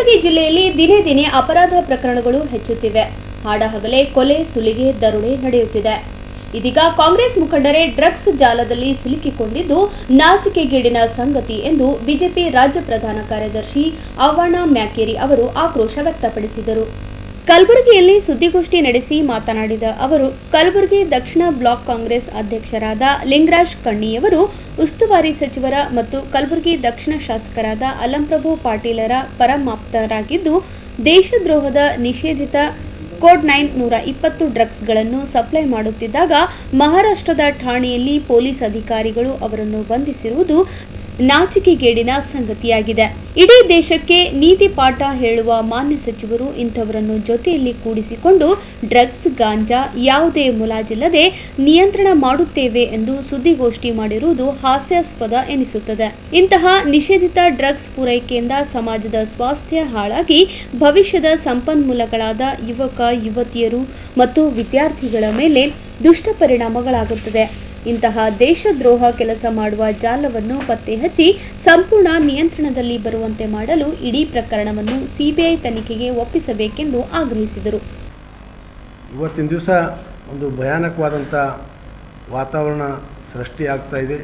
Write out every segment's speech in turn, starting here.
ಕಲಬುರಗಿ ಜಿಲ್ಲೆಯಲ್ಲಿ ದಿನೇ ದಿನೇ ಅಪರಾಧ ಪ್ರಕರಣಗಳು ಹೆಚ್ಚುತ್ತಿವೆ. ಹಾಡಹಗಲೇ ಕೊಲೆ, ಸುಲಿಗೆ, ದರೋಡೆ ನಡೆಯುತ್ತಿದೆ. ಇದೀಗ ಕಾಂಗ್ರೆಸ್ ಮುಖಂಡರೇ ಡ್ರಗ್ಸ್ ಜಾಲದಲ್ಲಿ ಸಿಲುಕಿಕೊಂಡಿದ್ದು ನಾಚಿಕೆಗೇಡಿನ ಸಂಗತಿ ಎಂದು ಬಿಜೆಪಿ ರಾಜ್ಯ ಪ್ರಧಾನ ಕಾರ್ಯದರ್ಶಿ ಅವ್ವಣ್ಣ ಮ್ಯಾಕೇರಿ ಅವರು ಆಕ್ರೋಶ ವ್ಯಕ್ತಪಡಿಸಿದರು. ಕಲಬುರಗಿಯಲ್ಲಿ ಸುದ್ದಿಗೋಷ್ಠಿ ನಡೆಸಿ ಮಾತನಾಡಿದ ಅವರು, ಕಲಬುರಗಿ ದಕ್ಷಿಣ ಬ್ಲಾಕ್ ಕಾಂಗ್ರೆಸ್ ಅಧ್ಯಕ್ಷರಾದ ಲಿಂಗರಾಜ್ ಕಣ್ಣಿಯವರು ಉಸ್ತುವಾರಿ ಸಚಿವರ ಮತ್ತು ಕಲಬುರಗಿ ದಕ್ಷಿಣ ಶಾಸಕರಾದ ಅಲಂಪ್ರಭು ಪಾಟೀಲರ ಪರಮಾಪ್ತರಾಗಿದ್ದು, ದೇಶದ್ರೋಹದ ನಿಷೇಧಿತ ಕೋಡ್ 920 ಡ್ರಗ್ಸ್ಗಳನ್ನು ಸಪ್ಲೈ ಮಾಡುತ್ತಿದ್ದಾಗ ಮಹಾರಾಷ್ಟ್ರದ ಠಾಣೆಯಲ್ಲಿ ಪೊಲೀಸ್ ಅಧಿಕಾರಿಗಳು ಅವರನ್ನು ಬಂಧಿಸಿರುವುದು ನಾಚಿಕೆಗೇಡಿನ ಸಂಗತಿಯಾಗಿದೆ. ಇಡೀ ದೇಶಕ್ಕೆ ನೀತಿ ಪಾಠ ಹೇಳುವ ಮಾನ್ಯ ಸಚಿವರು ಇಂಥವರನ್ನು ಜೊತೆಯಲ್ಲಿ ಕೂಡಿಸಿಕೊಂಡು ಡ್ರಗ್ಸ್, ಗಾಂಜಾ ಯಾವುದೇ ಮುಲಾಜಿಲ್ಲದೆ ನಿಯಂತ್ರಣ ಮಾಡುತ್ತೇವೆ ಎಂದು ಸುದ್ದಿಗೋಷ್ಠಿ ಮಾಡಿರುವುದು ಹಾಸ್ಯಾಸ್ಪದ ಎನಿಸುತ್ತದೆ. ಇಂತಹ ನಿಷೇಧಿತ ಡ್ರಗ್ಸ್ ಪೂರೈಕೆಯಿಂದ ಸಮಾಜದ ಸ್ವಾಸ್ಥ್ಯ ಹಾಳಾಗಿ ಭವಿಷ್ಯದ ಸಂಪನ್ಮೂಲಗಳಾದ ಯುವಕ ಯುವತಿಯರು ಮತ್ತು ವಿದ್ಯಾರ್ಥಿಗಳ ಮೇಲೆ ದುಷ್ಟ ಪರಿಣಾಮಗಳಾಗುತ್ತದೆ. ಇಂತಹ ದೇಶದ್ರೋಹ ಕೆಲಸ ಮಾಡುವ ಜಾಲವನ್ನು ಪತ್ತೆ ಹಚ್ಚಿ ಸಂಪೂರ್ಣ ನಿಯಂತ್ರಣದಲ್ಲಿ ಬರುವಂತೆ ಮಾಡಲು ಇಡೀ ಪ್ರಕರಣವನ್ನು ಸಿಬಿಐ ತನಿಖೆಗೆ ಒಪ್ಪಿಸಬೇಕೆಂದು ಆಗ್ರಹಿಸಿದರು. ಇವತ್ತಿನ ದಿವಸ ಒಂದು ಭಯಾನಕವಾದಂಥ ವಾತಾವರಣ ಸೃಷ್ಟಿಯಾಗ್ತಾ ಇದೆ.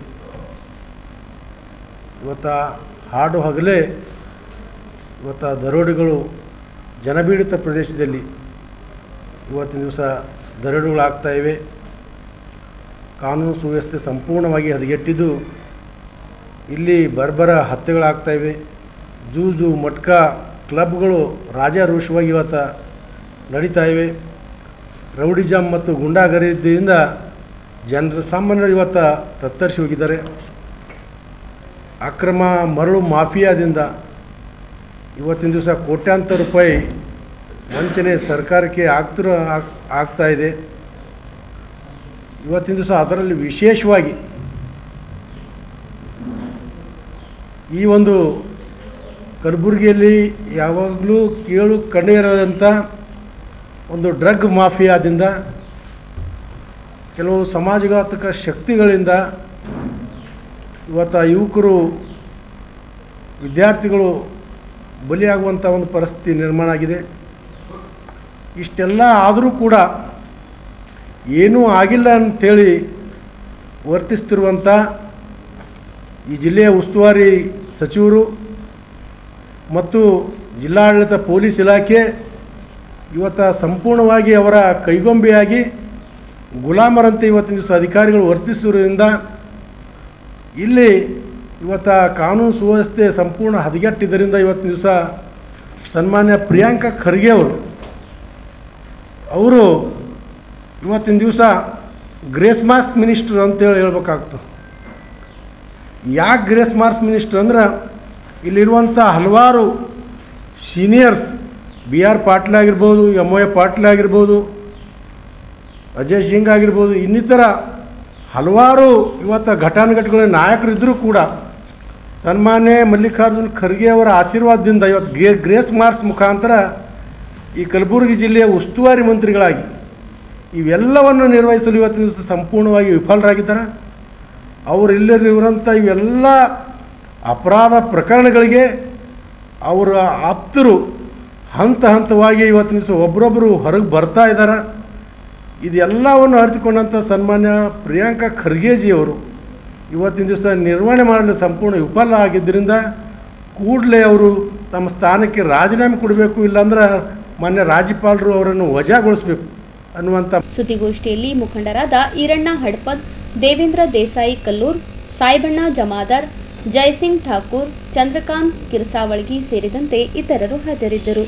ಹಾಡು ಹಗಲೇ ದರೋಡೆಗಳು ಜನಪೀಡಿತ ಪ್ರದೇಶದಲ್ಲಿ ಇವತ್ತಿನ ದಿವಸ ದರೋಡೆಗಳಾಗ್ತಾ ಇವೆ. ಕಾನೂನು ಸುವ್ಯವಸ್ಥೆ ಸಂಪೂರ್ಣವಾಗಿ ಹದಗೆಟ್ಟಿದ್ದು ಇಲ್ಲಿ ಬರ್ಬರ ಹತ್ಯೆಗಳಾಗ್ತಾ ಇವೆ. ಜೂಜು ಮಟ್ಕಾ ಕ್ಲಬ್ಗಳು ರಾಜಾರೋಷವಾಗಿ ಇವತ್ತು ನಡೀತಾ ಇವೆ. ರೌಡಿಜಮ್ ಮತ್ತು ಗುಂಡಾಗರಿದಿಂದ ಜನರ ಸಾಮಾನ್ಯರು ಇವತ್ತು ತತ್ತರಿಸಿ ಹೋಗಿದ್ದಾರೆ. ಅಕ್ರಮ ಮರಳು ಮಾಫಿಯಾದಿಂದ ಇವತ್ತಿನ ದಿವಸ ಕೋಟ್ಯಾಂತರ ರೂಪಾಯಿ ವಂಚನೆ ಸರ್ಕಾರಕ್ಕೆ ಆಗ್ತಾ ಇದೆ. ಇವತ್ತಿನ ದಿವಸ ಅದರಲ್ಲಿ ವಿಶೇಷವಾಗಿ ಈ ಒಂದು ಕಲಬುರಗಿಯಲ್ಲಿ ಯಾವಾಗಲೂ ಕೇಳು ಕಂಡಿರದಂಥ ಒಂದು ಡ್ರಗ್ ಮಾಫಿಯಾದಿಂದ ಕೆಲವು ಸಮಾಜಘಾತಕ ಶಕ್ತಿಗಳಿಂದ ಇವತ್ತು ಯುವಕರು ವಿದ್ಯಾರ್ಥಿಗಳು ಬಲಿಯಾಗುವಂಥ ಒಂದು ಪರಿಸ್ಥಿತಿ ನಿರ್ಮಾಣ ಆಗಿದೆ. ಇಷ್ಟೆಲ್ಲ ಆದರೂ ಕೂಡ ಏನೂ ಆಗಿಲ್ಲ ಅಂಥೇಳಿ ವರ್ತಿಸ್ತಿರುವಂಥ ಈ ಜಿಲ್ಲೆಯ ಉಸ್ತುವಾರಿ ಸಚಿವರು ಮತ್ತು ಜಿಲ್ಲಾಡಳಿತ ಪೊಲೀಸ್ ಇಲಾಖೆ ಇವತ್ತು ಸಂಪೂರ್ಣವಾಗಿ ಅವರ ಕೈಗೊಂಬೆಯಾಗಿ ಗುಲಾಮರಂತೆ ಇವತ್ತಿನ ದಿವಸ ಅಧಿಕಾರಿಗಳು ವರ್ತಿಸುವುದರಿಂದ ಇಲ್ಲಿ ಇವತ್ತು ಕಾನೂನು ಸುವ್ಯವಸ್ಥೆ ಸಂಪೂರ್ಣ ಹದಗೆಟ್ಟಿದ್ದರಿಂದ ಇವತ್ತಿನ ದಿವಸ ಸನ್ಮಾನ್ಯ ಪ್ರಿಯಾಂಕಾ ಖರ್ಗೆ ಅವರು ಇವತ್ತಿನ ದಿವಸ ಗ್ರೇಸ್ ಮಾರ್ಕ್ಸ್ ಮಿನಿಸ್ಟರ್ ಅಂತೇಳಿ ಹೇಳ್ಬೇಕಾಗ್ತದೆ. ಯಾಕೆ ಗ್ರೇಸ್ ಮಾರ್ಕ್ಸ್ ಮಿನಿಸ್ಟರ್ ಅಂದ್ರೆ ಇಲ್ಲಿರುವಂಥ ಹಲವಾರು ಸೀನಿಯರ್ಸ್ BR ಪಾಟೀಲ್ ಆಗಿರ್ಬೋದು, MOA ಪಾಟೀಲ್ ಆಗಿರ್ಬೋದು, ಅಜಯ್ ಸಿಂಗ್ ಆಗಿರ್ಬೋದು, ಇನ್ನಿತರ ಹಲವಾರು ಇವತ್ತು ಘಟಾನುಘಟಿಗಳ ನಾಯಕರಿದ್ದರೂ ಕೂಡ ಸನ್ಮಾನ್ಯ ಮಲ್ಲಿಕಾರ್ಜುನ್ ಖರ್ಗೆ ಅವರ ಆಶೀರ್ವಾದದಿಂದ ಇವತ್ತು ಗ್ರೇಸ್ ಮಾರ್ಕ್ಸ್ ಮುಖಾಂತರ ಈ ಕಲಬುರಗಿ ಜಿಲ್ಲೆಯ ಉಸ್ತುವಾರಿ ಮಂತ್ರಿಗಳಾಗಿ ಇವೆಲ್ಲವನ್ನು ನಿರ್ವಹಿಸಲು ಇವತ್ತಿನ ದಿವಸ ಸಂಪೂರ್ಣವಾಗಿ ವಿಫಲರಾಗಿದ್ದಾರೆ. ಅವರು ಇಲ್ಲಿರುವಂಥ ಇವೆಲ್ಲ ಅಪರಾಧ ಪ್ರಕರಣಗಳಿಗೆ ಅವರ ಆಪ್ತರು ಹಂತ ಹಂತವಾಗಿ ಇವತ್ತಿನ ದಿವಸ ಒಬ್ಬರೊಬ್ಬರು ಹೊರಗೆ ಬರ್ತಾ ಇದ್ದಾರೆ. ಇದೆಲ್ಲವನ್ನು ಅರಿತುಕೊಂಡಂಥ ಸನ್ಮಾನ್ಯ ಪ್ರಿಯಾಂಕಾ ಖರ್ಗೆಜಿಯವರು ಇವತ್ತಿನ ದಿವಸ ನಿರ್ವಹಣೆ ಮಾಡಲು ಸಂಪೂರ್ಣ ವಿಫಲ ಆಗಿದ್ದರಿಂದ ಕೂಡಲೇ ಅವರು ತಮ್ಮ ಸ್ಥಾನಕ್ಕೆ ರಾಜೀನಾಮೆ ಕೊಡಬೇಕು, ಇಲ್ಲಾಂದ್ರೆ ಮಾನ್ಯ ರಾಜ್ಯಪಾಲರು ಅವರನ್ನು ವಜಾಗೊಳಿಸಬೇಕು ಅನ್ನುವಂಥ ಸುದ್ದಿಗೋಷ್ಠಿಯಲ್ಲಿ ಮುಖಂಡರಾದ ಈರಣ್ಣ ಹಡಪದ್, ದೇವೇಂದ್ರ ದೇಸಾಯಿ ಕಲ್ಲೂರ್, ಸಾಯಿಬಣ್ಣ ಜಮಾದಾರ್, ಜಯಸಿಂಗ್ ಠಾಕೂರ್, ಚಂದ್ರಕಾಂತ್ ಕಿರಸಾವಳ್ಗಿ ಸೇರಿದಂತೆ ಇತರರು ಹಾಜರಿದ್ದರು.